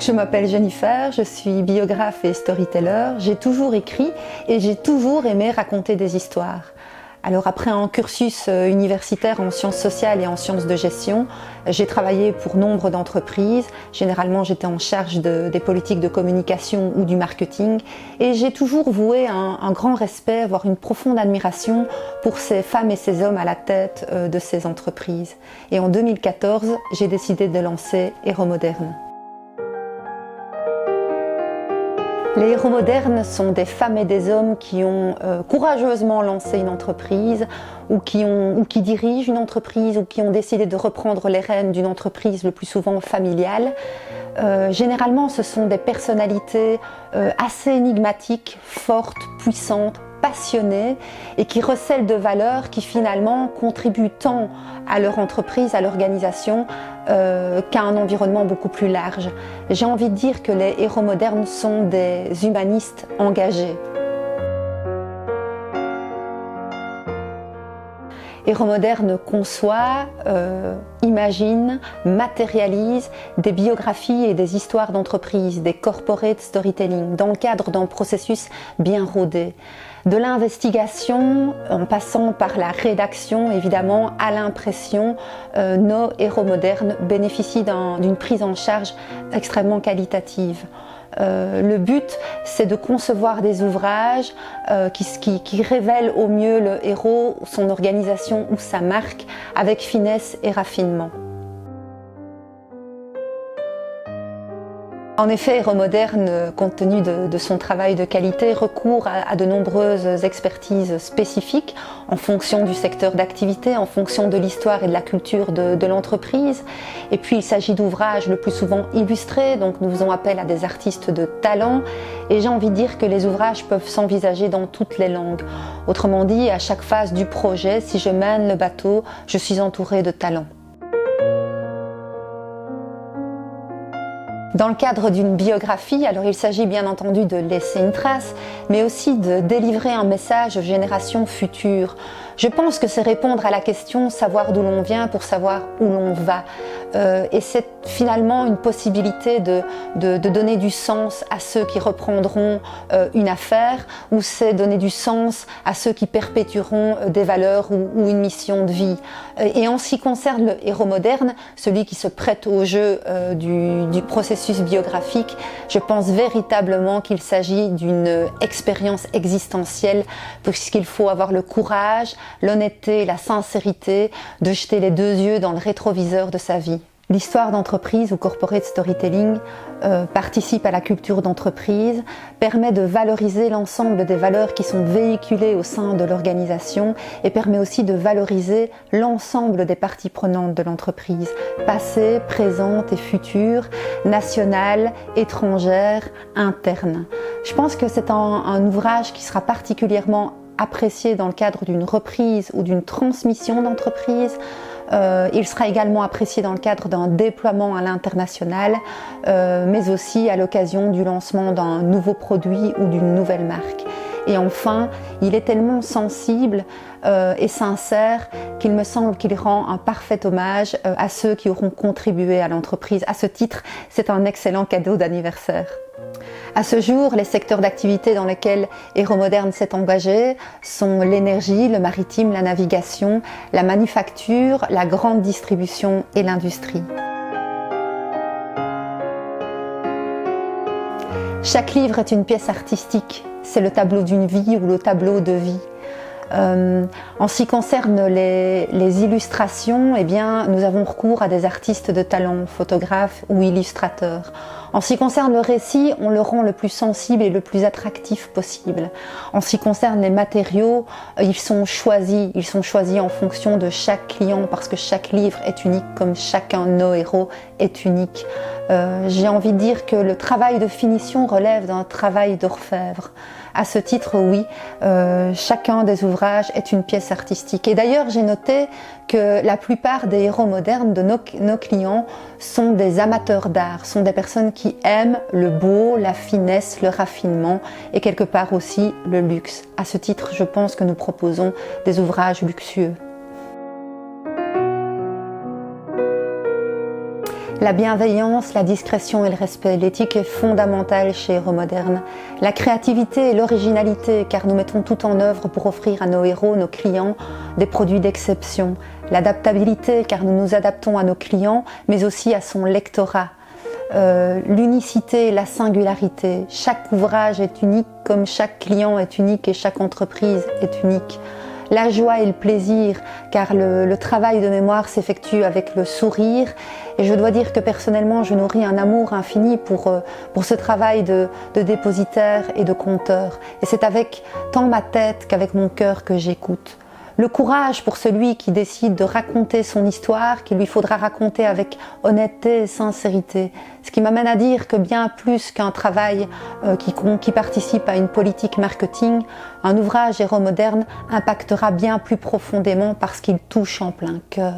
Donc je m'appelle Jennifer, je suis biographe et storyteller. J'ai toujours écrit et j'ai toujours aimé raconter des histoires. Alors après un cursus universitaire en sciences sociales et en sciences de gestion, j'ai travaillé pour nombre d'entreprises. Généralement, j'étais en charge des politiques de communication ou du marketing. Et j'ai toujours voué un grand respect, voire une profonde admiration pour ces femmes et ces hommes à la tête de ces entreprises. Et en 2014, j'ai décidé de lancer Héros Modernes. Les héros modernes sont des femmes et des hommes qui ont courageusement lancé une entreprise ou qui dirigent une entreprise ou qui ont décidé de reprendre les rênes d'une entreprise le plus souvent familiale. Généralement, ce sont des personnalités assez énigmatiques, fortes, puissantes, passionnées et qui recèlent de valeurs qui finalement contribuent tant à leur entreprise, à l'organisation, qu'à un environnement beaucoup plus large. J'ai envie de dire que les héros modernes sont des humanistes engagés. Héros Modernes conçoit, imagine, matérialise des biographies et des histoires d'entreprise, des corporate storytelling, dans le cadre d'un processus bien rodé. De l'investigation, en passant par la rédaction, évidemment, à l'impression, nos héros modernes bénéficient d'une prise en charge extrêmement qualitative. Le but, c'est de concevoir des ouvrages qui révèlent au mieux le héros, son organisation ou sa marque avec finesse et raffinement. En effet, Héros Modernes, compte tenu de son travail de qualité, recourt à de nombreuses expertises spécifiques en fonction du secteur d'activité, en fonction de l'histoire et de la culture de l'entreprise. Et puis il s'agit d'ouvrages le plus souvent illustrés, donc nous faisons appel à des artistes de talent. Et j'ai envie de dire que les ouvrages peuvent s'envisager dans toutes les langues. Autrement dit, à chaque phase du projet, si je mène le bateau, je suis entourée de talents. Dans le cadre d'une biographie, alors il s'agit bien entendu de laisser une trace, mais aussi de délivrer un message aux générations futures. Je pense que c'est répondre à la question savoir d'où l'on vient pour savoir où l'on va. Et c'est finalement une possibilité de donner du sens à ceux qui reprendront une affaire, ou c'est donner du sens à ceux qui perpétueront des valeurs ou une mission de vie. Et en ce qui concerne le héros moderne, celui qui se prête au jeu du processus biographique, je pense véritablement qu'il s'agit d'une expérience existentielle, puisqu'il faut avoir le courage, l'honnêteté et la sincérité de jeter les deux yeux dans le rétroviseur de sa vie. L'histoire d'entreprise ou corporate storytelling participe à la culture d'entreprise, permet de valoriser l'ensemble des valeurs qui sont véhiculées au sein de l'organisation et permet aussi de valoriser l'ensemble des parties prenantes de l'entreprise, passées, présentes et futures, nationales, étrangères, internes. Je pense que c'est un ouvrage qui sera particulièrement apprécié dans le cadre d'une reprise ou d'une transmission d'entreprise. Il sera également apprécié dans le cadre d'un déploiement à l'international, mais aussi à l'occasion du lancement d'un nouveau produit ou d'une nouvelle marque. Et enfin, il est tellement sensible et sincère qu'il me semble qu'il rend un parfait hommage à ceux qui auront contribué à l'entreprise. À ce titre, c'est un excellent cadeau d'anniversaire. À ce jour, les secteurs d'activité dans lesquels Héros Modernes s'est engagé sont l'énergie, le maritime, la navigation, la manufacture, la grande distribution et l'industrie. Chaque livre est une pièce artistique, c'est le tableau d'une vie ou le tableau de vie. En ce qui concerne les illustrations, eh bien, nous avons recours à des artistes de talent, photographes ou illustrateurs. En ce qui concerne le récit, on le rend le plus sensible et le plus attractif possible. En ce qui concerne les matériaux, ils sont choisis en fonction de chaque client parce que chaque livre est unique comme chacun de nos héros est unique. J'ai envie de dire que le travail de finition relève d'un travail d'orfèvre. À ce titre, oui, chacun des ouvrages est une pièce artistique. Et d'ailleurs, j'ai noté que la plupart des héros modernes de nos clients sont des amateurs d'art, sont des personnes qui aiment le beau, la finesse, le raffinement et quelque part aussi le luxe. À ce titre, je pense que nous proposons des ouvrages luxueux. La bienveillance, la discrétion et le respect, l'éthique est fondamentale chez Héros Moderne. La créativité et l'originalité, car nous mettons tout en œuvre pour offrir à nos héros, nos clients, des produits d'exception. L'adaptabilité, car nous nous adaptons à nos clients, mais aussi à son lectorat. L'unicité, la singularité. Chaque ouvrage est unique, comme chaque client est unique et chaque entreprise est unique. La joie et le plaisir, car le travail de mémoire s'effectue avec le sourire. Et je dois dire que personnellement, je nourris un amour infini pour ce travail de dépositaire et de conteur. Et c'est avec tant ma tête qu'avec mon cœur que j'écoute. Le courage pour celui qui décide de raconter son histoire, qu'il lui faudra raconter avec honnêteté et sincérité. Ce qui m'amène à dire que bien plus qu'un travail qui participe à une politique marketing, un ouvrage Héros Moderne impactera bien plus profondément parce qu'il touche en plein cœur.